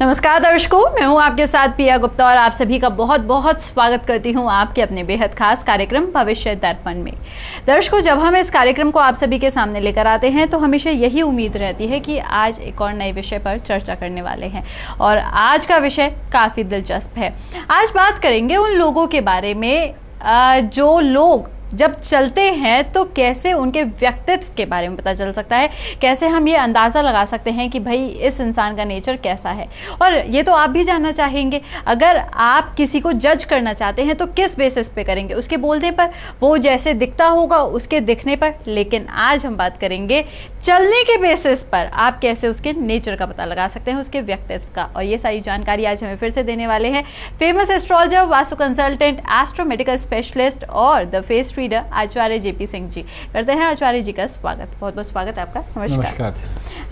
नमस्कार दर्शकों, मैं हूं आपके साथ पिया गुप्ता और आप सभी का बहुत बहुत स्वागत करती हूं आपके अपने बेहद खास कार्यक्रम भविष्य दर्पण में। दर्शकों, जब हम इस कार्यक्रम को आप सभी के सामने लेकर आते हैं तो हमेशा यही उम्मीद रहती है कि आज एक और नए विषय पर चर्चा करने वाले हैं और आज का विषय काफ़ी दिलचस्प है। आज बात करेंगे उन लोगों के बारे में जो लोग जब चलते हैं तो कैसे उनके व्यक्तित्व के बारे में पता चल सकता है, कैसे हम ये अंदाज़ा लगा सकते हैं कि भाई इस इंसान का नेचर कैसा है। और ये तो आप भी जानना चाहेंगे, अगर आप किसी को जज करना चाहते हैं तो किस बेसिस पे करेंगे, उसके बोलने पर, वो जैसे दिखता होगा उसके दिखने पर। लेकिन आज हम बात करेंगे चलने के बेसिस पर आप कैसे उसके नेचर का पता लगा सकते हैं, उसके व्यक्तित्व का। और ये सारी जानकारी आज हमें फिर से देने वाले हैं famous astrologer, vastu consultant, astro medical specialist और the face reader Acharya JP Singh ji. करते हैं आचार्य जी का स्वागत। बहुत बहुत स्वागत है आपका। नमस्कार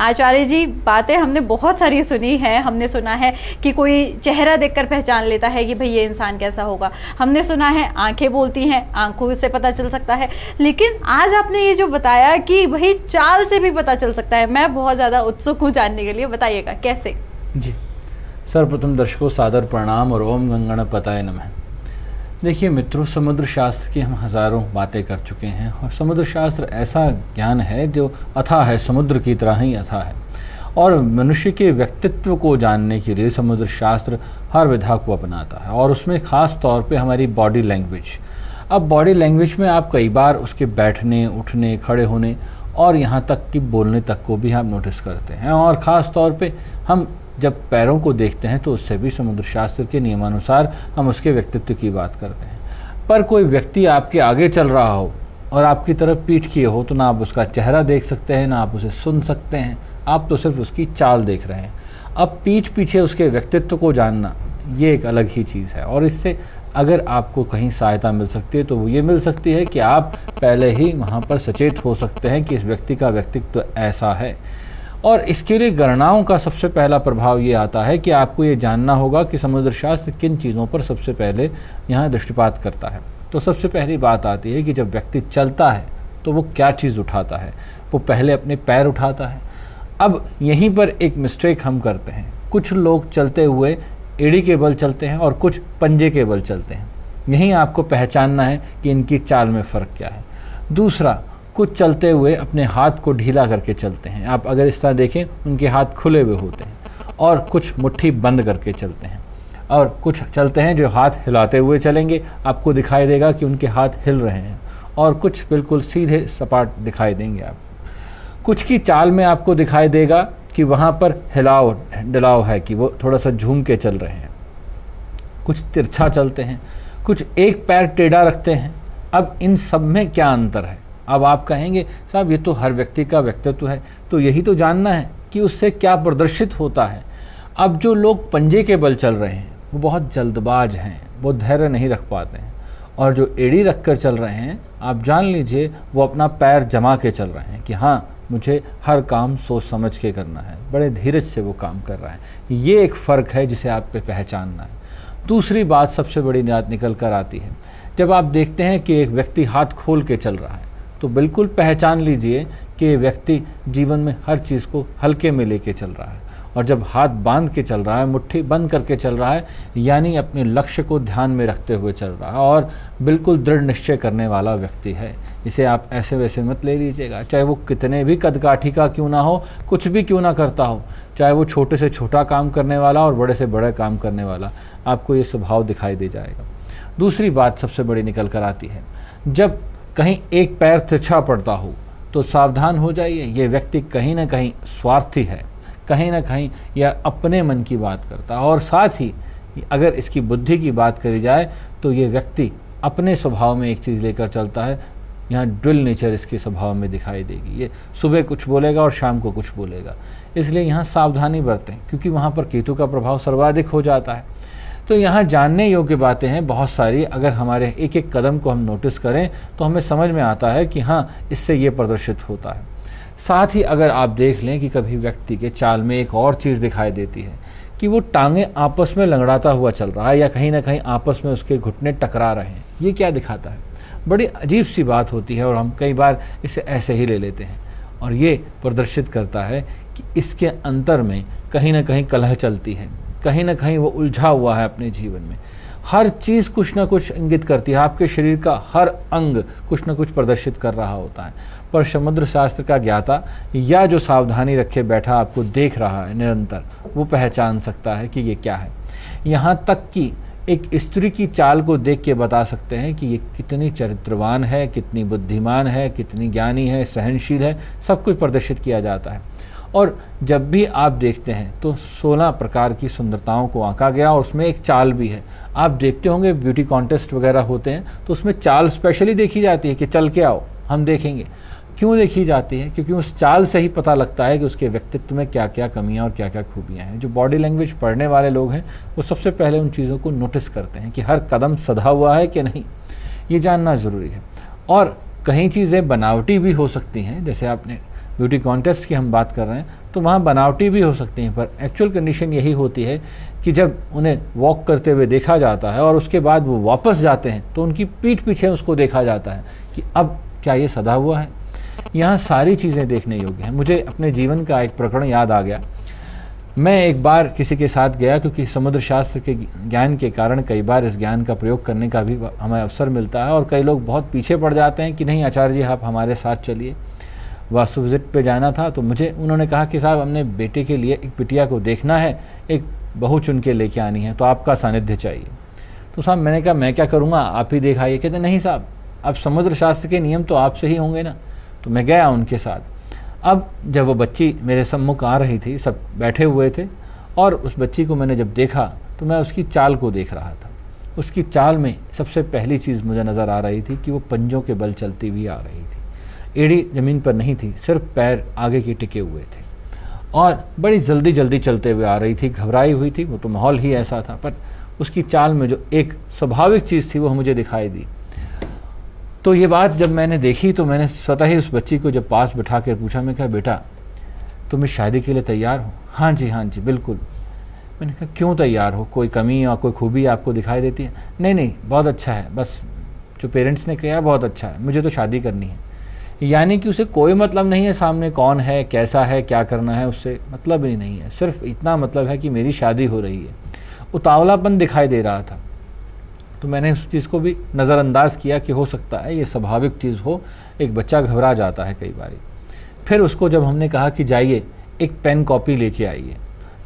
आचार्य जी। बातें हमने बहुत सारी सुनी है। हमने सुना है कि कोई चेहरा देखकर पहचान लेता है कि भाई ये इंसान कैसा होगा। हमने सुना है आंखें बोलती हैं, आंखों से पता चल सकता है। लेकिन आज आपने ये जो बताया कि भाई चाल से भी पता चल सकता है, मैं बहुत ज़्यादा उत्सुक हूँ जानने के लिए। बताइएगा कैसे। जी, सर्वप्रथम दर्शकों सादर प्रणाम और ओम गंगणपताय नमः। देखिए मित्रों, समुद्र शास्त्र की हम हज़ारों बातें कर चुके हैं और समुद्र शास्त्र ऐसा ज्ञान है जो अथाह है, समुद्र की तरह ही अथाह है। और मनुष्य के व्यक्तित्व को जानने के लिए समुद्र शास्त्र हर विधा को अपनाता है और उसमें ख़ास तौर पे हमारी बॉडी लैंग्वेज। अब बॉडी लैंग्वेज में आप कई बार उसके बैठने, उठने, खड़े होने और यहाँ तक कि बोलने तक को भी आप नोटिस करते हैं। और ख़ास तौर पे हम जब पैरों को देखते हैं तो उससे भी समुद्र शास्त्र के नियमानुसार हम उसके व्यक्तित्व की बात करते हैं। पर कोई व्यक्ति आपके आगे चल रहा हो और आपकी तरफ पीठ किए हो तो ना आप उसका चेहरा देख सकते हैं, ना आप उसे सुन सकते हैं, आप तो सिर्फ उसकी चाल देख रहे हैं। अब पीठ पीछे उसके व्यक्तित्व को जानना ये एक अलग ही चीज़ है। और इससे अगर आपको कहीं सहायता मिल सकती है तो वो ये मिल सकती है कि आप पहले ही वहाँ पर सचेत हो सकते हैं कि इस व्यक्ति का व्यक्तित्व ऐसा है। और इसके लिए गणनाओं का सबसे पहला प्रभाव ये आता है कि आपको ये जानना होगा कि समुद्र शास्त्र किन चीज़ों पर सबसे पहले यहाँ दृष्टिपात करता है। तो सबसे पहली बात आती है कि जब व्यक्ति चलता है तो वो क्या चीज़ उठाता है। वो पहले अपने पैर उठाता है। अब यहीं पर एक मिस्टेक हम करते हैं। कुछ लोग चलते हुए एड़ी के बल चलते हैं और कुछ पंजे के बल चलते हैं। यहीं आपको पहचानना है कि इनकी चाल में फ़र्क क्या है। दूसरा, कुछ चलते हुए अपने हाथ को ढीला करके चलते हैं। आप अगर इस तरह देखें, उनके हाथ खुले हुए होते हैं। और कुछ मुट्ठी बंद करके चलते हैं। और कुछ चलते हैं जो हाथ हिलाते हुए चलेंगे, आपको दिखाई देगा कि उनके हाथ हिल रहे हैं। और कुछ बिल्कुल सीधे सपाट दिखाई देंगे। आप कुछ की चाल में आपको दिखाई देगा कि वहाँ पर हिलाव डलाव है, कि वो थोड़ा सा झूम के चल रहे हैं। कुछ तिरछा चलते हैं, कुछ एक पैर टेढ़ा रखते हैं। अब इन सब में क्या अंतर है? अब आप कहेंगे साहब ये तो हर व्यक्ति का व्यक्तित्व है, तो यही तो जानना है कि उससे क्या प्रदर्शित होता है। अब जो लोग पंजे के बल चल रहे हैं वो बहुत जल्दबाज हैं, वो धैर्य नहीं रख पाते हैं। और जो एड़ी रख कर चल रहे हैं, आप जान लीजिए वो अपना पैर जमा के चल रहे हैं कि हाँ मुझे हर काम सोच समझ के करना है, बड़े धीरज से वो काम कर रहा है। ये एक फ़र्क है जिसे आप पे पहचानना है। दूसरी बात सबसे बड़ी बात निकल कर आती है, जब आप देखते हैं कि एक व्यक्ति हाथ खोल के चल रहा है तो बिल्कुल पहचान लीजिए कि व्यक्ति जीवन में हर चीज़ को हल्के में लेके चल रहा है। और जब हाथ बांध के चल रहा है, मुट्ठी बंद करके चल रहा है, यानी अपने लक्ष्य को ध्यान में रखते हुए चल रहा है और बिल्कुल दृढ़ निश्चय करने वाला व्यक्ति है। इसे आप ऐसे वैसे मत ले लीजिएगा, चाहे वो कितने भी कदकाठी का क्यों ना हो, कुछ भी क्यों ना करता हो, चाहे वो छोटे से छोटा काम करने वाला और बड़े से बड़ा काम करने वाला, आपको ये स्वभाव दिखाई दे जाएगा। दूसरी बात सबसे बड़ी निकल कर आती है, जब कहीं एक पैर तिरछा पड़ता हो तो सावधान हो जाइए। ये व्यक्ति कहीं ना कहीं स्वार्थी है, कहीं ना कहीं यह अपने मन की बात करता है। और साथ ही अगर इसकी बुद्धि की बात करी जाए तो ये व्यक्ति अपने स्वभाव में एक चीज़ लेकर चलता है। यहाँ ड्रिल नेचर इसके स्वभाव में दिखाई देगी। ये सुबह कुछ बोलेगा और शाम को कुछ बोलेगा। इसलिए यहाँ सावधानी बरतें, क्योंकि वहाँ पर केतु का प्रभाव सर्वाधिक हो जाता है। तो यहाँ जानने योग्य बातें हैं बहुत सारी। अगर हमारे एक एक कदम को हम नोटिस करें तो हमें समझ में आता है कि हाँ इससे ये प्रदर्शित होता है। साथ ही अगर आप देख लें कि कभी व्यक्ति के चाल में एक और चीज़ दिखाई देती है कि वो टांगें आपस में लंगड़ाता हुआ चल रहा है या कहीं ना कहीं आपस में उसके घुटने टकरा रहे हैं। ये क्या दिखाता है? बड़ी अजीब सी बात होती है और हम कई बार इसे ऐसे ही ले लेते हैं। और ये प्रदर्शित करता है कि इसके अंतर में कहीं ना कहीं कलह चलती है, कहीं ना कहीं वो उलझा हुआ है अपने जीवन में। हर चीज़ कुछ ना कुछ इंगित करती है, आपके शरीर का हर अंग कुछ ना कुछ प्रदर्शित कर रहा होता है। पर समुद्र शास्त्र का ज्ञाता या जो सावधानी रखे बैठा आपको देख रहा है निरंतर, वो पहचान सकता है कि ये क्या है। यहाँ तक कि एक स्त्री की चाल को देख के बता सकते हैं कि ये कितनी चरित्रवान है, कितनी बुद्धिमान है, कितनी ज्ञानी है, सहनशील है, सब कुछ प्रदर्शित किया जाता है। और जब भी आप देखते हैं तो 16 प्रकार की सुंदरताओं को आंका गया और उसमें एक चाल भी है। आप देखते होंगे ब्यूटी कॉन्टेस्ट वगैरह होते हैं तो उसमें चाल स्पेशली देखी जाती है कि चल के आओ हम देखेंगे। क्यों देखी जाती है? क्योंकि उस चाल से ही पता लगता है कि उसके व्यक्तित्व में क्या क्या कमियां और क्या क्या खूबियां हैं। जो बॉडी लैंग्वेज पढ़ने वाले लोग हैं वो सबसे पहले उन चीज़ों को नोटिस करते हैं कि हर कदम सधा हुआ है कि नहीं, ये जानना ज़रूरी है। और कई चीज़ें बनावटी भी हो सकती हैं, जैसे आपने ब्यूटी कॉन्टेस्ट की हम बात कर रहे हैं तो वहाँ बनावटी भी हो सकती हैं, पर एक्चुअल कंडीशन यही होती है कि जब उन्हें वॉक करते हुए देखा जाता है और उसके बाद वो वापस जाते हैं तो उनकी पीठ पीछे उसको देखा जाता है कि अब क्या ये सधा हुआ है। यहाँ सारी चीज़ें देखने योग्य हैं। मुझे अपने जीवन का एक प्रकरण याद आ गया। मैं एक बार किसी के साथ गया, क्योंकि समुद्र शास्त्र के ज्ञान के कारण कई बार इस ज्ञान का प्रयोग करने का भी हमें अवसर मिलता है और कई लोग बहुत पीछे पड़ जाते हैं कि नहीं आचार्य जी आप हमारे साथ चलिए। वास्तु विजिट पे जाना था तो मुझे उन्होंने कहा कि साहब हमने बेटे के लिए एक बिटिया को देखना है, एक बहू चुन के लेके आनी है, तो आपका सानिध्य चाहिए। तो साहब मैंने कहा मैं क्या करूँगा, आप ही दिखाइए। कहते नहीं साहब अब समुद्र शास्त्र के नियम तो आपसे ही होंगे ना। तो मैं गया उनके साथ। अब जब वो बच्ची मेरे सम्मुख आ रही थी, सब बैठे हुए थे और उस बच्ची को मैंने जब देखा तो मैं उसकी चाल को देख रहा था। उसकी चाल में सबसे पहली चीज़ मुझे नज़र आ रही थी कि वो पंजों के बल चलती हुई आ रही थी। एड़ी ज़मीन पर नहीं थी, सिर्फ पैर आगे के टिके हुए थे और बड़ी जल्दी जल्दी चलते हुए आ रही थी। घबराई हुई थी, वो तो माहौल ही ऐसा था, पर उसकी चाल में जो एक स्वाभाविक चीज़ थी वो मुझे दिखाई दी। तो ये बात जब मैंने देखी तो मैंने स्वतः ही उस बच्ची को जब पास बिठा कर पूछा, मैं कहा बेटा तुम इस शादी के लिए तैयार हो? हाँ जी बिल्कुल। मैंने कहा क्यों तैयार हो, कोई कमी या कोई खूबी आपको दिखाई देती है? नहीं बहुत अच्छा है, बस जो पेरेंट्स ने कहा बहुत अच्छा है, मुझे तो शादी करनी है। यानी कि उसे कोई मतलब नहीं है सामने कौन है, कैसा है, क्या करना है, उससे मतलब ही नहीं है। सिर्फ इतना मतलब है कि मेरी शादी हो रही है। उतावलापन दिखाई दे रहा था। तो मैंने उस चीज़ को भी नज़रअंदाज किया कि हो सकता है ये स्वाभाविक चीज़ हो, एक बच्चा घबरा जाता है कई बार। फिर उसको जब हमने कहा कि जाइए एक पेन कॉपी लेके आइए,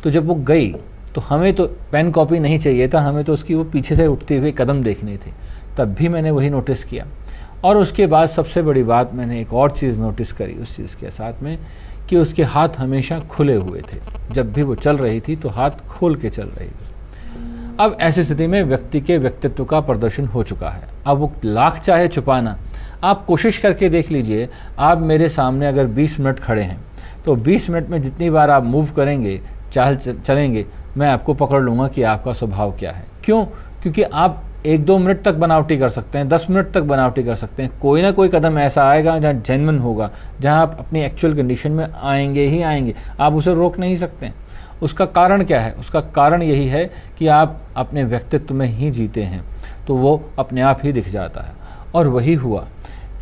तो जब वो गई तो हमें तो पेन कॉपी नहीं चाहिए था, हमें तो उसकी वो पीछे से उठते हुए कदम देखने थे। तब भी मैंने वही नोटिस किया। और उसके बाद सबसे बड़ी बात मैंने एक और चीज़ नोटिस करी उस चीज़ के साथ में कि उसके हाथ हमेशा खुले हुए थे। जब भी वो चल रही थी तो हाथ खोल के चल रही थी। अब ऐसी स्थिति में व्यक्ति के व्यक्तित्व का प्रदर्शन हो चुका है। अब वो लाख चाहे छुपाना, आप कोशिश करके देख लीजिए। आप मेरे सामने अगर 20 मिनट खड़े हैं तो 20 मिनट में जितनी बार आप मूव करेंगे, चाल चलेंगे, मैं आपको पकड़ लूँगा कि आपका स्वभाव क्या है। क्यों? क्योंकि आप 1-2 मिनट तक बनावटी कर सकते हैं, 10 मिनट तक बनावटी कर सकते हैं। कोई ना कोई कदम ऐसा आएगा जहाँ जेन्युइन होगा, जहाँ आप अपनी एक्चुअल कंडीशन में आएंगे ही आएंगे। आप उसे रोक नहीं सकते। उसका कारण क्या है? उसका कारण यही है कि आप अपने व्यक्तित्व में ही जीते हैं, तो वो अपने आप ही दिख जाता है। और वही हुआ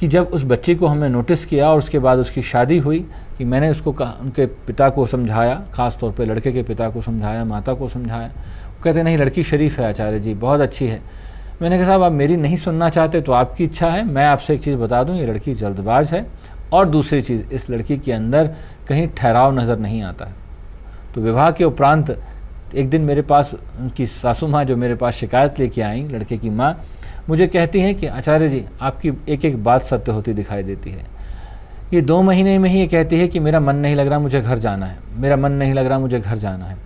कि जब उस बच्ची को हमने नोटिस किया और उसके बाद उसकी शादी हुई, कि मैंने उसको कहा, उनके पिता को समझाया, ख़ास तौर पे लड़के के पिता को समझाया, माता को समझाया। वो कहते नहीं लड़की शरीफ है आचार्य जी, बहुत अच्छी है। मैंने कहा साहब आप मेरी नहीं सुनना चाहते तो आपकी इच्छा है। मैं आपसे एक चीज़ बता दूँ, ये लड़की जल्दबाज है। और दूसरी चीज़, इस लड़की के अंदर कहीं ठहराव नज़र नहीं आता है। तो विवाह के उपरांत एक दिन मेरे पास उनकी सासू माँ जो मेरे पास शिकायत लेके आई, लड़के की माँ, मुझे कहती हैं कि आचार्य जी आपकी एक एक बात सत्य होती दिखाई देती है। ये 2 महीने में ही ये कहती है कि मेरा मन नहीं लग रहा, मुझे घर जाना है, मेरा मन नहीं लग रहा, मुझे घर जाना है।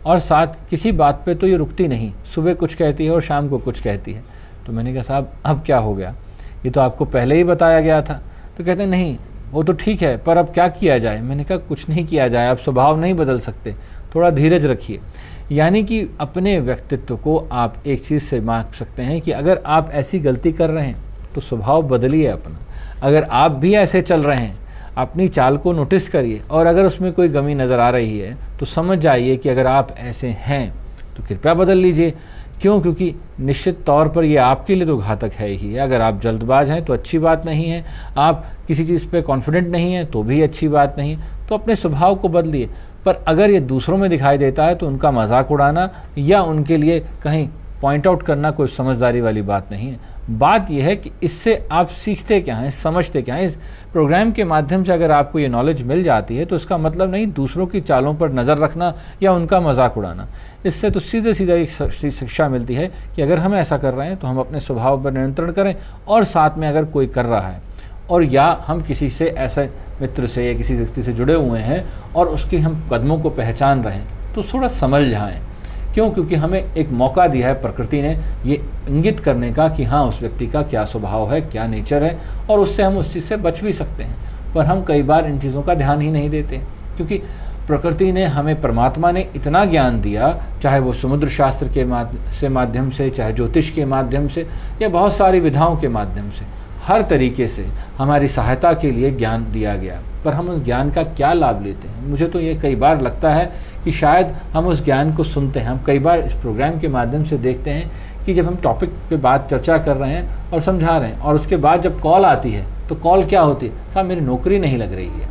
और साथ किसी बात पे तो ये रुकती नहीं, सुबह कुछ कहती है और शाम को कुछ कहती है। तो मैंने कहा साहब अब क्या हो गया, ये तो आपको पहले ही बताया गया था। तो कहते हैं नहीं वो तो ठीक है, पर अब क्या किया जाए। मैंने कहा कुछ नहीं किया जाए, आप स्वभाव नहीं बदल सकते, थोड़ा धीरज रखिए। यानी कि अपने व्यक्तित्व को आप एक चीज़ से माप सकते हैं कि अगर आप ऐसी गलती कर रहे हैं तो स्वभाव बदलिए अपना। अगर आप भी ऐसे चल रहे हैं, अपनी चाल को नोटिस करिए और अगर उसमें कोई कमी नज़र आ रही है तो समझ जाइए कि अगर आप ऐसे हैं तो कृपया बदल लीजिए। क्यों? क्योंकि निश्चित तौर पर ये आपके लिए तो घातक है ही है। अगर आप जल्दबाज हैं तो अच्छी बात नहीं है, आप किसी चीज़ पे कॉन्फिडेंट नहीं हैं तो भी अच्छी बात नहीं है। तो अपने स्वभाव को बदलिए। पर अगर ये दूसरों में दिखाई देता है तो उनका मजाक उड़ाना या उनके लिए कहीं पॉइंट आउट करना कोई समझदारी वाली बात नहीं है। बात यह है कि इससे आप सीखते क्या हैं, समझते क्या हैं। इस प्रोग्राम के माध्यम से अगर आपको ये नॉलेज मिल जाती है तो इसका मतलब नहीं दूसरों की चालों पर नज़र रखना या उनका मजाक उड़ाना। इससे तो सीधे सीधा एक शिक्षा मिलती है कि अगर हम ऐसा कर रहे हैं तो हम अपने स्वभाव पर नियंत्रण करें, और साथ में अगर कोई कर रहा है और या हम किसी से ऐसे मित्र से या किसी व्यक्ति से जुड़े हुए हैं और उसके हम कदमों को पहचान रहे हैं तो थोड़ा समझ जाएँ। क्यों? क्योंकि हमें एक मौका दिया है प्रकृति ने ये इंगित करने का कि हाँ उस व्यक्ति का क्या स्वभाव है, क्या नेचर है, और उससे हम उस चीज़ से बच भी सकते हैं। पर हम कई बार इन चीज़ों का ध्यान ही नहीं देते, क्योंकि प्रकृति ने हमें, परमात्मा ने इतना ज्ञान दिया, चाहे वो समुद्र शास्त्र के माध्यम से, चाहे ज्योतिष के माध्यम से, या बहुत सारी विधाओं के माध्यम से, हर तरीके से हमारी सहायता के लिए ज्ञान दिया गया। पर हम उस ज्ञान का क्या लाभ लेते हैं? मुझे तो ये कई बार लगता है कि शायद हम उस ज्ञान को सुनते हैं। हम कई बार इस प्रोग्राम के माध्यम से देखते हैं कि जब हम टॉपिक पे बात चर्चा कर रहे हैं और समझा रहे हैं, और उसके बाद जब कॉल आती है तो कॉल क्या होती है? साहब मेरी नौकरी नहीं लग रही है,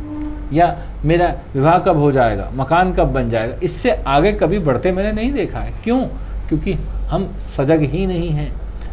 या मेरा विवाह कब हो जाएगा, मकान कब बन जाएगा। इससे आगे कभी बढ़ते मैंने नहीं देखा है। क्यों? क्योंकि हम सजग ही नहीं हैं,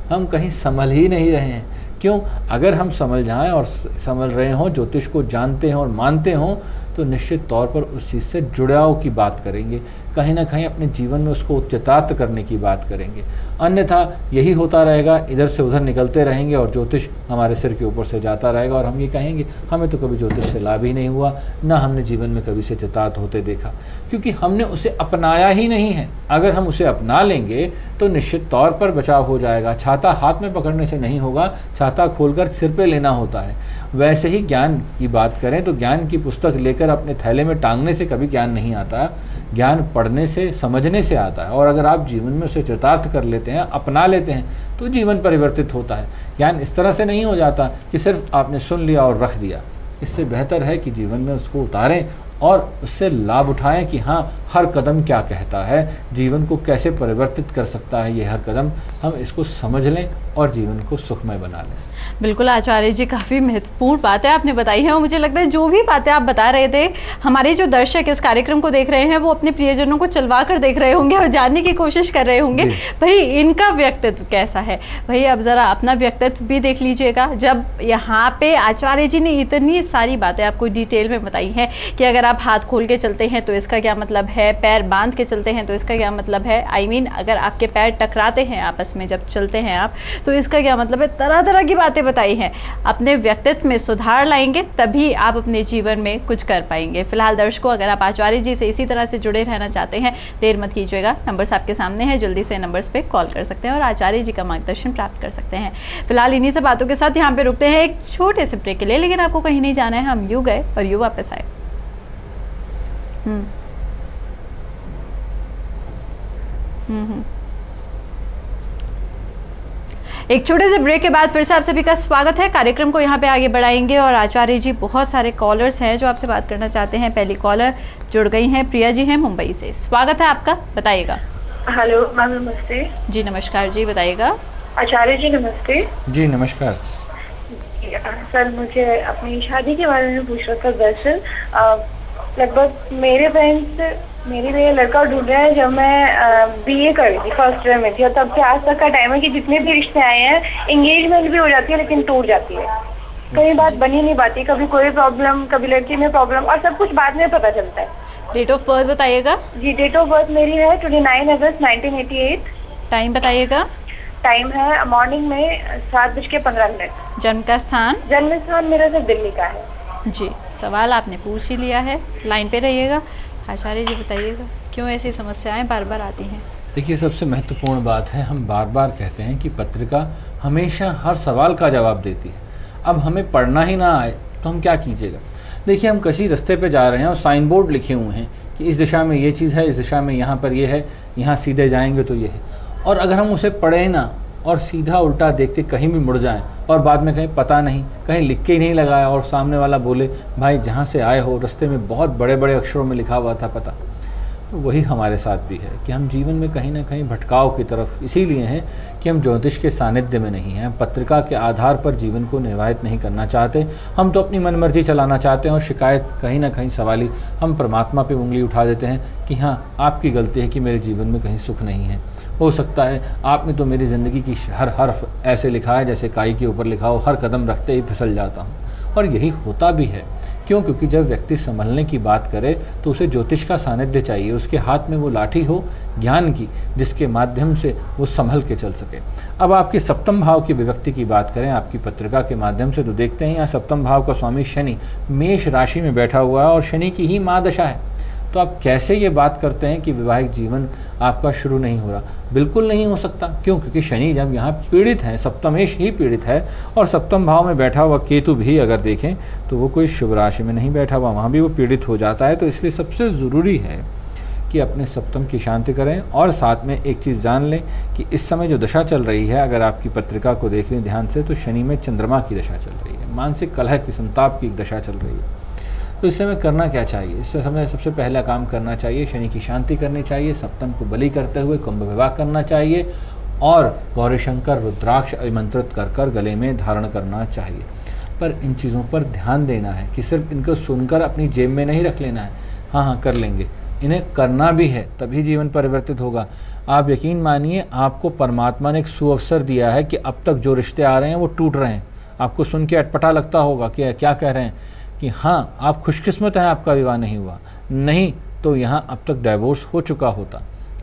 हम कहीं संभल ही नहीं रहे हैं। क्यों? अगर हम संभल जाएं और संभल रहे हों, ज्योतिष को जानते हों और मानते हों, तो निश्चित तौर पर उस चीज़ से जुड़ाव की बात करेंगे, कहीं ना कहीं अपने जीवन में उसको उच्चतार्थ करने की बात करेंगे। अन्यथा यही होता रहेगा, इधर से उधर निकलते रहेंगे और ज्योतिष हमारे सिर के ऊपर से जाता रहेगा, और हम ये कहेंगे हमें तो कभी ज्योतिष से लाभ ही नहीं हुआ, ना हमने जीवन में कभी से चरितार्थ होते देखा, क्योंकि हमने उसे अपनाया ही नहीं है। अगर हम उसे अपना लेंगे तो निश्चित तौर पर बचाव हो जाएगा। छाता हाथ में पकड़ने से नहीं होगा, छाता खोलकर सिर पे लेना होता है। वैसे ही ज्ञान की बात करें तो ज्ञान की पुस्तक लेकर अपने थैले में टांगने से कभी ज्ञान नहीं आता, ज्ञान पढ़ने से, समझने से आता है। और अगर आप जीवन में उसे चरितार्थ कर लेते हैं, अपना लेते हैं, तो जीवन परिवर्तित होता है। ज्ञान इस तरह से नहीं हो जाता कि सिर्फ आपने सुन लिया और रख दिया। इससे बेहतर है कि जीवन में उसको उतारें और उससे लाभ उठाएं कि हाँ हर कदम क्या कहता है, जीवन को कैसे परिवर्तित कर सकता है ये हर कदम, हम इसको समझ लें और जीवन को सुखमय बना लें। बिल्कुल आचार्य जी, काफ़ी महत्वपूर्ण बातें आपने बताई हैं, और मुझे लगता है जो भी बातें आप बता रहे थे, हमारे जो दर्शक इस कार्यक्रम को देख रहे हैं वो अपने प्रियजनों को चलवा कर देख रहे होंगे और जानने की कोशिश कर रहे होंगे भाई इनका व्यक्तित्व कैसा है। भाई अब ज़रा अपना व्यक्तित्व भी देख लीजिएगा। जब यहाँ पे आचार्य जी ने इतनी सारी बातें आपको डिटेल में बताई हैं कि अगर आप हाथ खोल के चलते हैं तो इसका क्या मतलब है, पैर बांध के चलते हैं तो इसका क्या मतलब है, अगर आपके पैर टकराते हैं आपस में जब चलते हैं आप, तो इसका क्या मतलब है, तरह तरह की बातें बताई हैं। अपने व्यक्तित्व में सुधार लाएंगे तभी आप अपने जीवन में कुछ कर पाएंगे। फिलहाल दर्शकों, अगर आप आचार्य जी से इसी तरह से जुड़े रहना चाहते हैं, देर मत कीजिएगा, नंबर्स आपके सामने हैं, जल्दी से नंबर्स पे कॉल कर सकते हैं और आचार्य जी का मार्गदर्शन प्राप्त कर सकते हैं। फिलहाल इन्हीं सब बातों के साथ यहाँ पे रुकते हैं एक छोटे से ब्रेक के लिए, लेकिन आपको कहीं नहीं जाना है, हम यूं गए और यूं वापस आए। एक छोटे से ब्रेक के बाद फिर से आप सभी का स्वागत है। कार्यक्रम को यहाँ पे आगे बढ़ाएंगे और आचार्य जी, बहुत सारे कॉलर्स हैं जो आपसे बात करना चाहते हैं। पहली कॉलर जुड़ गई हैं, प्रिया जी हैं मुंबई से, स्वागत है आपका, बताइएगा। हेलो मैम, नमस्ते। जी नमस्कार जी, बताइएगा। आचार्य जी नमस्ते। जी नमस्कार। सर, मुझे अपनी शादी के बारे में पूछना था। दरअसल लगभग मेरे पेरेंट्स मेरे लिए लड़का ढूंढ रहे हैं। जब मैं बीए कर रही थी, फर्स्ट ईयर में थी, और तब से आज तक का टाइम है कि जितने भी रिश्ते आए हैं, एंगेजमेंट भी हो जाती है लेकिन टूट जाती है, कई बात बनी नहीं पाती, कभी कोई प्रॉब्लम, कभी लड़की में प्रॉब्लम, और सब कुछ बाद में पता चलता है। डेट ऑफ बर्थ बताइएगा। जी, डेट ऑफ बर्थ मेरी है 29 अगस्त 1988। टाइम बताइएगा। टाइम है मॉर्निंग में 7:15। जन्म का स्थान? जन्म स्थान मेरा सर दिल्ली का है। जी, सवाल आपने पूछ ही लिया है, लाइन पे रहिएगा। आचार्य जी बताइएगा, क्यों ऐसी समस्याएं बार बार आती हैं? देखिए, सबसे महत्वपूर्ण बात है, हम बार बार कहते हैं कि पत्रिका हमेशा हर सवाल का जवाब देती है। अब हमें पढ़ना ही ना आए तो हम क्या कीजिएगा। देखिए, हम किसी रास्ते पे जा रहे हैं और साइन बोर्ड लिखे हुए हैं कि इस दिशा में ये चीज़ है, इस दिशा में यहाँ पर ये है, यहाँ सीधे जाएंगे तो ये है, और अगर हम उसे पढ़ें ना और सीधा उल्टा देखते कहीं भी मुड़ जाएं और बाद में कहीं पता नहीं, कहीं लिख के ही नहीं लगाया, और सामने वाला बोले भाई जहाँ से आए हो रास्ते में बहुत बड़े बड़े अक्षरों में लिखा हुआ था पता, तो वही हमारे साथ भी है कि हम जीवन में कहीं ना कहीं भटकाव की तरफ इसीलिए हैं कि हम ज्योतिष के सानिध्य में नहीं हैं, पत्रिका के आधार पर जीवन को निर्वाहित नहीं करना चाहते। हम तो अपनी मनमर्जी चलाना चाहते हैं और शिकायत कहीं ना कहीं सवाली हम परमात्मा पे उंगली उठा देते हैं कि हाँ आपकी गलती है कि मेरे जीवन में कहीं सुख नहीं है। हो सकता है आपने तो मेरी ज़िंदगी की हर हर्फ ऐसे लिखा है जैसे काई के ऊपर लिखा हो, हर कदम रखते ही फिसल जाता हूँ। और यही होता भी है। क्यों? क्योंकि जब व्यक्ति संभलने की बात करे तो उसे ज्योतिष का सानिध्य चाहिए, उसके हाथ में वो लाठी हो ज्ञान की, जिसके माध्यम से वो संभल के चल सके। अब आपके सप्तम भाव की विभक्ति की बात करें आपकी पत्रिका के माध्यम से, तो देखते हैं यहाँ सप्तम भाव का स्वामी शनि मेष राशि में बैठा हुआ है और शनि की ही महादशा है। तो आप कैसे ये बात करते हैं कि वैवाहिक जीवन आपका शुरू नहीं हो रहा? बिल्कुल नहीं हो सकता। क्यों? क्योंकि शनि जब यहाँ पीड़ित है, सप्तमेश ही पीड़ित है, और सप्तम भाव में बैठा हुआ केतु भी अगर देखें तो वो कोई शुभ राशि में नहीं बैठा हुआ, वहाँ भी वो पीड़ित हो जाता है। तो इसलिए सबसे ज़रूरी है कि अपने सप्तम की शांति करें। और साथ में एक चीज़ जान लें कि इस समय जो दशा चल रही है, अगर आपकी पत्रिका को देख लें ध्यान से, तो शनि में चंद्रमा की दशा चल रही है, मानसिक कलह की संताप की एक दशा चल रही है। तो इस समय करना क्या चाहिए? इस समय सबसे पहला काम करना चाहिए, शनि की शांति करनी चाहिए, सप्तम को बलि करते हुए कुंभ विवाह करना चाहिए और गौरीशंकर रुद्राक्ष आमंत्रित कर गले में धारण करना चाहिए। पर इन चीज़ों पर ध्यान देना है कि सिर्फ इनको सुनकर अपनी जेब में नहीं रख लेना है। हाँ कर लेंगे, इन्हें करना भी है, तभी जीवन परिवर्तित होगा। आप यकीन मानिए, आपको परमात्मा ने एक सुअवसर दिया है कि अब तक जो रिश्ते आ रहे हैं वो टूट रहे हैं। आपको सुन के अटपटा लगता होगा कि क्या कह रहे हैं, कि हाँ आप खुशकिस्मत हैं आपका विवाह नहीं हुआ, नहीं तो यहाँ अब तक डाइवोर्स हो चुका होता।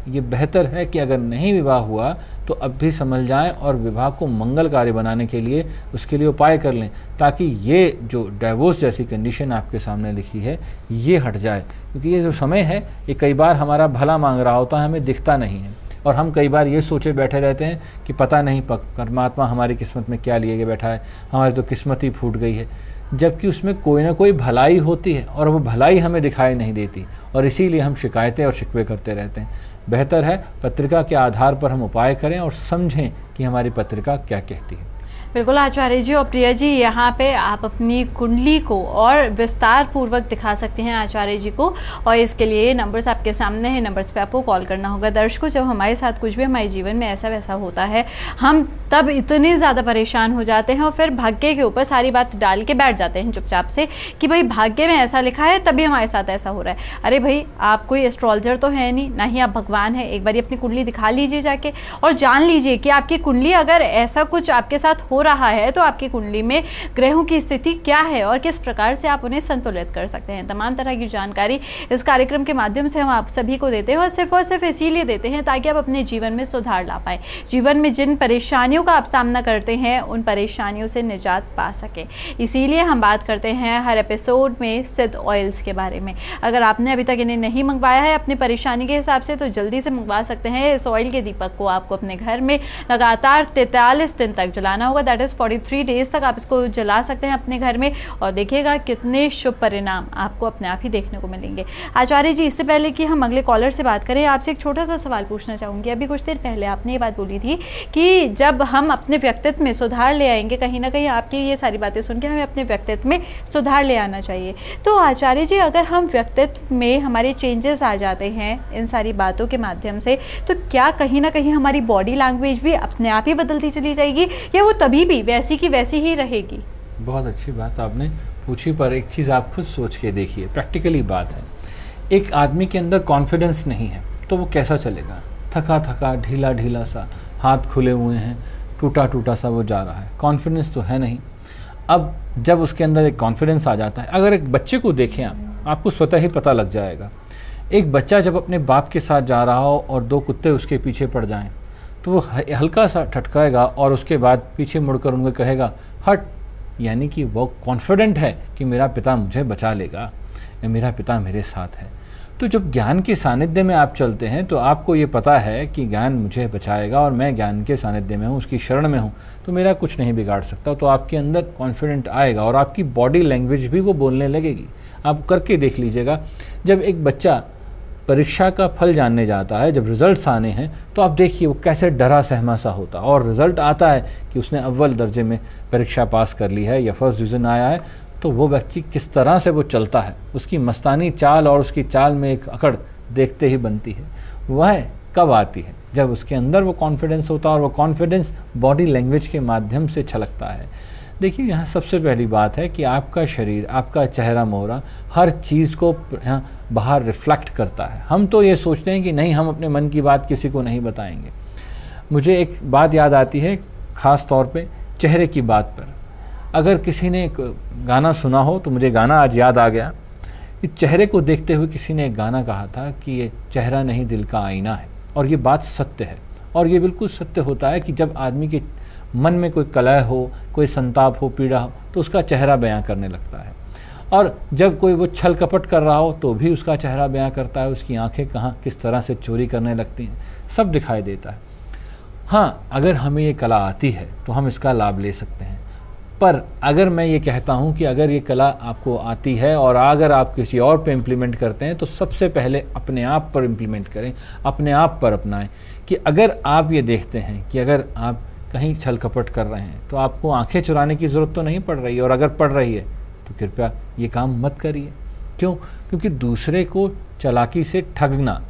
ये बेहतर है कि अगर नहीं विवाह हुआ तो अब भी समझ जाएं और विवाह को मंगलकारी बनाने के लिए उसके लिए उपाय कर लें, ताकि ये जो डाइवोर्स जैसी कंडीशन आपके सामने लिखी है ये हट जाए। क्योंकि ये जो समय है ये कई बार हमारा भला मांग रहा होता है, हमें दिखता नहीं है, और हम कई बार ये सोचे बैठे रहते हैं कि पता नहीं परमात्मा हमारी किस्मत में क्या लिए बैठा है, हमारी तो किस्मत ही फूट गई है, जबकि उसमें कोई ना कोई भलाई होती है और वो भलाई हमें दिखाई नहीं देती, और इसीलिए हम शिकायतें और शिकवे करते रहते हैं। बेहतर है पत्रिका के आधार पर हम उपाय करें और समझें कि हमारी पत्रिका क्या कहती है। बिल्कुल आचार्य जी और प्रिया जी, यहाँ पे आप अपनी कुंडली को और विस्तार पूर्वक दिखा सकते हैं आचार्य जी को, और इसके लिए नंबर्स आपके सामने हैं, नंबर्स पे आपको कॉल करना होगा। दर्शकों, जब हमारे साथ कुछ भी हमारे जीवन में ऐसा वैसा होता है, हम तब इतने ज़्यादा परेशान हो जाते हैं और फिर भाग्य के ऊपर सारी बात डाल के बैठ जाते हैं चुपचाप से कि भाई भाग्य में ऐसा लिखा है तभी हमारे साथ ऐसा हो रहा है। अरे भाई, आप कोई एस्ट्रोलॉजर तो है नहीं, ना ही आप भगवान हैं। एक बार अपनी कुंडली दिखा लीजिए जाके और जान लीजिए कि आपकी कुंडली अगर ऐसा कुछ आपके साथ हो रहा है तो आपकी कुंडली में ग्रहों की स्थिति क्या है और किस प्रकार से आप उन्हें संतुलित कर सकते हैं। तमाम तरह की जानकारी इस कार्यक्रम के माध्यम से हम आप सभी को देते हैं, और सिर्फ इसीलिए देते हैं ताकि आप अपने जीवन में सुधार ला पाए। जीवन में जिन परेशानियों का आप सामना करते हैं उन परेशानियों से निजात पा सके, इसीलिए हम बात करते हैं हर एपिसोड में सिद्ध ऑयल्स के बारे में। अगर आपने अभी तक इन्हें नहीं मंगवाया है अपनी परेशानी के हिसाब से, तो जल्दी से मंगवा सकते हैं। इस ऑयल के दीपक को आपको अपने घर में लगातार 43 दिन तक जलाना होगा, दैट इज 43 डेज तक आप इसको जला सकते हैं अपने घर में, और देखिएगा कितने शुभ परिणाम आपको अपने आप ही देखने को मिलेंगे। आचार्य जी, इससे पहले कि हम अगले कॉलर से बात करें, आपसे एक छोटा सा सवाल पूछना चाहूँगी। अभी कुछ देर पहले आपने ये बात बोली थी कि जब हम अपने व्यक्तित्व में सुधार ले आएंगे, कहीं ना कहीं आपकी ये सारी बातें सुन के हमें अपने व्यक्तित्व में सुधार ले आना चाहिए। तो आचार्य जी, अगर हम व्यक्तित्व में हमारे चेंजेस आ जाते हैं इन सारी बातों के माध्यम से, तो क्या कहीं ना कहीं हमारी बॉडी लैंग्वेज भी अपने आप ही बदलती चली जाएगी, या वो तभी भी वैसी की वैसी ही रहेगी? बहुत अच्छी बात आपने पूछी, पर एक चीज़ आप खुद सोच के देखिए, प्रैक्टिकली बात है। एक आदमी के अंदर कॉन्फिडेंस नहीं है तो वो कैसा चलेगा? थका थका, ढीला ढीला सा, हाथ खुले हुए हैं, टूटा टूटा सा वो जा रहा है, कॉन्फिडेंस तो है नहीं। अब जब उसके अंदर एक कॉन्फिडेंस आ जाता है, अगर एक बच्चे को देखें आपको स्वतः ही पता लग जाएगा। एक बच्चा जब अपने बाप के साथ जा रहा हो और दो कुत्ते उसके पीछे पड़ जाएं, तो वो हल्का सा ठटकाएगा और उसके बाद पीछे मुड़कर उनको कहेगा हट, यानी कि वो कॉन्फिडेंट है कि मेरा पिता मुझे बचा लेगा या मेरा पिता मेरे साथ है। तो जब ज्ञान के सानिध्य में आप चलते हैं तो आपको ये पता है कि ज्ञान मुझे बचाएगा और मैं ज्ञान के सानिध्य में हूँ, उसकी शरण में हूँ, तो मेरा कुछ नहीं बिगाड़ सकता। तो आपके अंदर कॉन्फिडेंट आएगा और आपकी बॉडी लैंग्वेज भी वो बोलने लगेगी। आप करके देख लीजिएगा, जब एक बच्चा परीक्षा का फल जानने जाता है, जब रिज़ल्ट्स आने हैं, तो आप देखिए वो कैसे डरा सहमा सा होता, और रिज़ल्ट आता है कि उसने अव्वल दर्जे में परीक्षा पास कर ली है या फर्स्ट डिवीज़न आया है, तो वो व्यक्ति किस तरह से वो चलता है, उसकी मस्तानी चाल और उसकी चाल में एक अकड़ देखते ही बनती है, वह कब आती है? जब उसके अंदर वो कॉन्फिडेंस होता है, और वो कॉन्फिडेंस बॉडी लैंग्वेज के माध्यम से छलकता है। देखिए, यहाँ सबसे पहली बात है कि आपका शरीर, आपका चेहरा मोहरा हर चीज़ को यहाँ बाहर रिफ्लेक्ट करता है। हम तो ये सोचते हैं कि नहीं, हम अपने मन की बात किसी को नहीं बताएंगे। मुझे एक बात याद आती है, ख़ास तौर पे चेहरे की बात पर। अगर किसी ने एक गाना सुना हो तो मुझे गाना आज याद आ गया कि चेहरे को देखते हुए किसी ने एक गाना कहा था कि ये चेहरा नहीं दिल का आईना है। और ये बात सत्य है, और ये बिल्कुल सत्य होता है कि जब आदमी के मन में कोई कलह हो, कोई संताप हो, पीड़ा हो, तो उसका चेहरा बयां करने लगता है। और जब कोई वो छल कपट कर रहा हो तो भी उसका चेहरा बयां करता है। उसकी आंखें कहाँ किस तरह से चोरी करने लगती हैं, सब दिखाई देता है। हाँ, अगर हमें ये कला आती है तो हम इसका लाभ ले सकते हैं। पर अगर मैं ये कहता हूँ कि अगर ये कला आपको आती है और अगर आप किसी और पे इम्प्लीमेंट करते हैं, तो सबसे पहले अपने आप पर इम्प्लीमेंट करें, अपने आप पर अपनाएं। कि अगर आप ये देखते हैं कि अगर आप कहीं छल कपट कर रहे हैं तो आपको आंखें चुराने की ज़रूरत तो नहीं पड़ रही है, और अगर पड़ रही है तो कृपया ये काम मत करिए। क्यों? क्योंकि दूसरे को चालाकी से ठगना,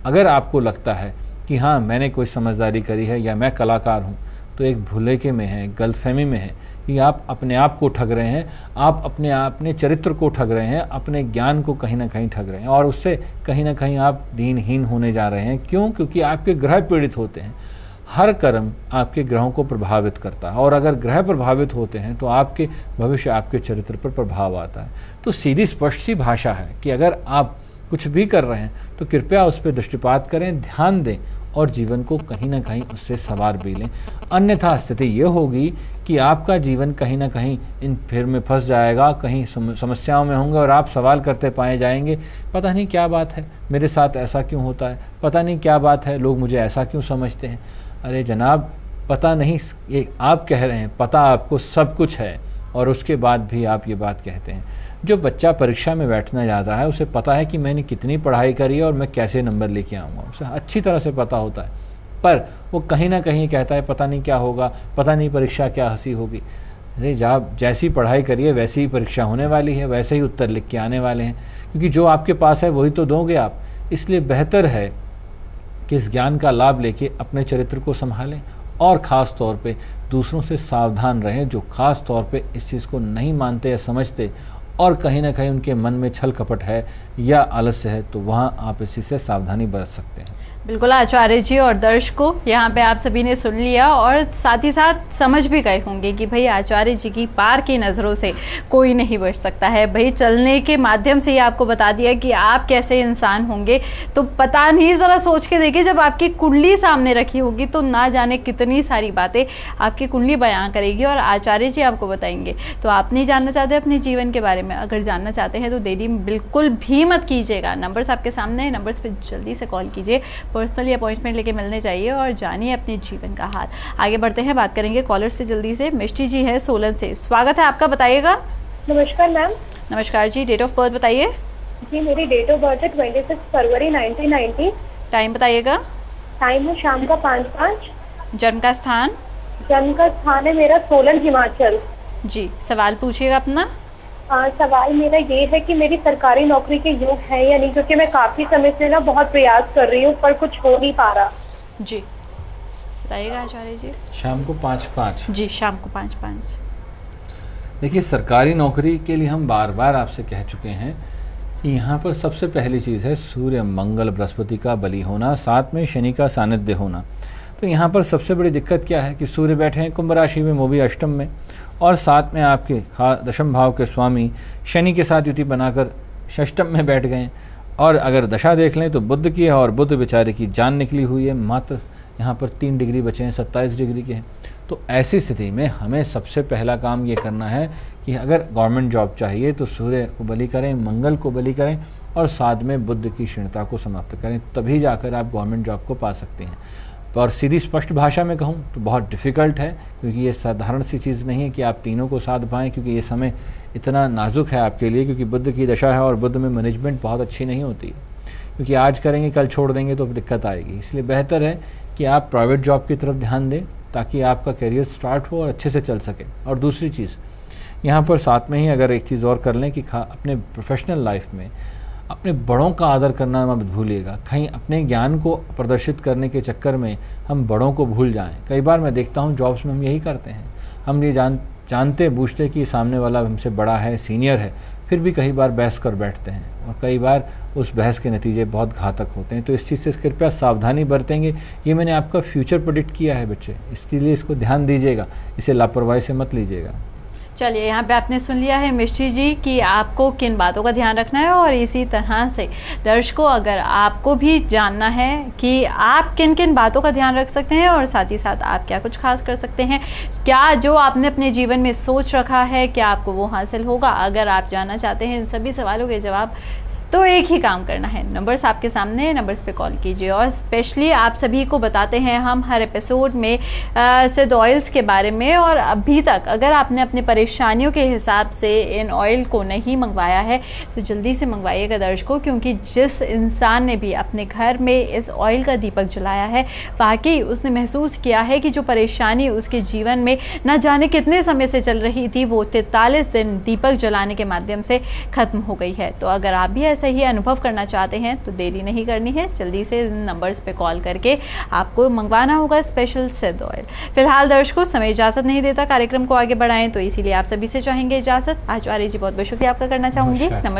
अगर आपको लगता है कि हाँ मैंने कोई समझदारी करी है या मैं कलाकार हूँ, तो एक भुलेखे में है, गलतफहमी में है कि आप अपने आप को ठग रहे हैं, आप अपने चरित्र को ठग रहे हैं, अपने ज्ञान को कहीं ना कहीं ठग रहे हैं, और उससे कहीं ना कहीं आप दीनहीन होने जा रहे हैं। क्यों? क्योंकि आपके ग्रह पीड़ित होते हैं। हर कर्म आपके ग्रहों को प्रभावित करता है, और अगर ग्रह प्रभावित होते हैं तो आपके भविष्य, आपके चरित्र पर प्रभाव आता है। तो सीधी स्पष्ट सी भाषा है कि अगर आप कुछ भी कर रहे हैं तो कृपया उस पर दृष्टिपात करें, ध्यान दें, और जीवन को कहीं ना कहीं उससे सवार भी लें। अन्यथा स्थिति ये होगी कि आपका जीवन कहीं ना कहीं इन फेर में फंस जाएगा, कहीं समस्याओं में होंगे, और आप सवाल करते पाए जाएंगे, पता नहीं क्या बात है, मेरे साथ ऐसा क्यों होता है, पता नहीं क्या बात है, लोग मुझे ऐसा क्यों समझते हैं। अरे जनाब, पता नहीं, ये आप कह रहे हैं, पता आपको सब कुछ है, और उसके बाद भी आप ये बात कहते हैं। जो बच्चा परीक्षा में बैठना जाता है उसे पता है कि मैंने कितनी पढ़ाई करी है और मैं कैसे नंबर लेके आऊँगा, उसे अच्छी तरह से पता होता है, पर वो कहीं ना कहीं कहता है पता नहीं क्या होगा, पता नहीं परीक्षा क्या हंसी होगी। अरे जब जैसी पढ़ाई करिए वैसी ही परीक्षा होने वाली है, वैसे ही उत्तर लिख के आने वाले हैं, क्योंकि जो आपके पास है वही तो दोगे आप। इसलिए बेहतर है कि इस ज्ञान का लाभ लेके अपने चरित्र को संभालें, और ख़ास तौर पे दूसरों से सावधान रहें जो ख़ास तौर पे इस चीज़ को नहीं मानते या समझते, और कहीं ना कहीं उनके मन में छल कपट है या आलस्य है, तो वहाँ आप इसी से सावधानी बरत सकते हैं। बिल्कुल आचार्य जी और दर्शकों, यहाँ पे आप सभी ने सुन लिया और साथ ही साथ समझ भी गए होंगे कि भाई आचार्य जी की पार की नज़रों से कोई नहीं बच सकता है। भाई चलने के माध्यम से ही आपको बता दिया कि आप कैसे इंसान होंगे। तो पता नहीं, ज़रा सोच के देखिए, जब आपकी कुंडली सामने रखी होगी तो ना जाने कितनी सारी बातें आपकी कुंडली बयां करेगी और आचार्य जी आपको बताएंगे। तो आप नहीं जानना चाहते अपने जीवन के बारे में, अगर जानना चाहते हैं तो देरी बिल्कुल भी मत कीजिएगा। नंबर्स आपके सामने है, नंबर्स पर जल्दी से कॉल कीजिए, पर्सनली अपॉइंटमेंट लेके मिलने चाहिए और जानिए अपने जीवन का हाल। आगे बढ़ते हैं, बात करेंगे कॉलर से जल्दी से। मिष्टी जी है सोलन से, स्वागत है आपका, बताइएगा। नमस्कार मैम। नमस्कार जी, डेट ऑफ बर्थ बताइए। जी मेरी डेट ऑफ बर्थ है 26 फरवरी 1990। टाइम बताइएगा। टाइम है शाम का 5:05। जन्म का स्थान? जन्म का स्थान है मेरा सोलन हिमाचल। जी, सवाल पूछिएगा अपना। सवाल मेरा ये है कि मेरी सरकारी नौकरी के योग है या नहीं, क्योंकि मैं काफी समय से ना बहुत प्रयास कर रही हूँ पर कुछ हो नहीं पा रहा। जी बताइएगा आचार्य जी। शाम को 5:05। जी शाम को 5:05। देखिए, सरकारी नौकरी के लिए हम बार बार आपसे कह चुके हैं कि यहाँ पर सबसे पहली चीज़ है सूर्य मंगल बृहस्पति का बली होना, साथ में शनि का सानिध्य होना। तो यहाँ पर सबसे बड़ी दिक्कत क्या है कि सूर्य बैठे हैं कुंभ राशि में, वो भी अष्टम में, और साथ में आपके दशम भाव के स्वामी शनि के साथ युति बनाकर षष्टम में बैठ गए। और अगर दशा देख लें तो बुध की है, और बुध बेचारे की जान निकली हुई है, मात्र यहाँ पर 3 डिग्री बचे हैं, 27 डिग्री के हैं। तो ऐसी स्थिति में हमें सबसे पहला काम ये करना है कि अगर गवर्नमेंट जॉब चाहिए तो सूर्य को बलि करें, मंगल को बलि करें, और साथ में बुध की क्षीणता को समाप्त करें, तभी जाकर आप गवर्नमेंट जॉब को पा सकते हैं। और सीधी स्पष्ट भाषा में कहूँ तो बहुत डिफ़िकल्ट है, क्योंकि ये साधारण सी चीज़ नहीं है कि आप तीनों को साध पाएँ, क्योंकि ये समय इतना नाजुक है आपके लिए, क्योंकि बुध की दशा है और बुध में मैनेजमेंट बहुत अच्छी नहीं होती है, क्योंकि आज करेंगे कल छोड़ देंगे तो दिक्कत आएगी। इसलिए बेहतर है कि आप प्राइवेट जॉब की तरफ ध्यान दें ताकि आपका करियर स्टार्ट हो और अच्छे से चल सके। और दूसरी चीज़ यहाँ पर साथ में ही अगर एक चीज़ और कर लें कि अपने प्रोफेशनल लाइफ में अपने बड़ों का आदर करना मत भूलिएगा। कहीं अपने ज्ञान को प्रदर्शित करने के चक्कर में हम बड़ों को भूल जाएं। कई बार मैं देखता हूं जॉब्स में हम यही करते हैं, हम ये जानते बूझते कि सामने वाला हमसे बड़ा है, सीनियर है, फिर भी कई बार बहस कर बैठते हैं और कई बार उस बहस के नतीजे बहुत घातक होते हैं। तो इस चीज़ से कृपया सावधानी बरतेंगे। ये मैंने आपका फ्यूचर प्रेडिक्ट किया है बच्चे, इसलिए इसको ध्यान दीजिएगा, इसे लापरवाही से मत लीजिएगा। चलिए, यहाँ पे आपने सुन लिया है मिष्टी जी कि आपको किन बातों का ध्यान रखना है, और इसी तरह से दर्शकों अगर आपको भी जानना है कि आप किन किन बातों का ध्यान रख सकते हैं और साथ ही साथ आप क्या कुछ खास कर सकते हैं, क्या जो आपने अपने जीवन में सोच रखा है क्या आपको वो हासिल होगा, अगर आप जानना चाहते हैं इन सभी सवालों के जवाब, तो एक ही काम करना है, नंबर्स आपके सामने, नंबर्स पे कॉल कीजिए। और स्पेशली आप सभी को बताते हैं हम हर एपिसोड में सिद्ध ऑयल्स के बारे में, और अभी तक अगर आपने अपनी परेशानियों के हिसाब से इन ऑयल को नहीं मंगवाया है तो जल्दी से मंगवाइएगा दर्शकों, क्योंकि जिस इंसान ने भी अपने घर में इस ऑयल का दीपक जलाया है वाकई उसने महसूस किया है कि जो परेशानी उसके जीवन में न जाने कितने समय से चल रही थी वो 43 दिन दीपक जलाने के माध्यम से ख़त्म हो गई है। तो अगर आप भी ऐसा ही अनुभव करना चाहते हैं तो देरी नहीं करनी है, जल्दी से इन नंबर्स पे कॉल करके आपको मंगवाना होगा स्पेशल सिद्ध ऑयल। फिलहाल दर्शकों समय इजाज़त नहीं देता कार्यक्रम को आगे बढ़ाएं, तो इसीलिए आप सभी से चाहेंगे इजाज़त। आचार्य जी बहुत बहुत शुक्रिया आपका करना चाहूँगी। नमस्कार।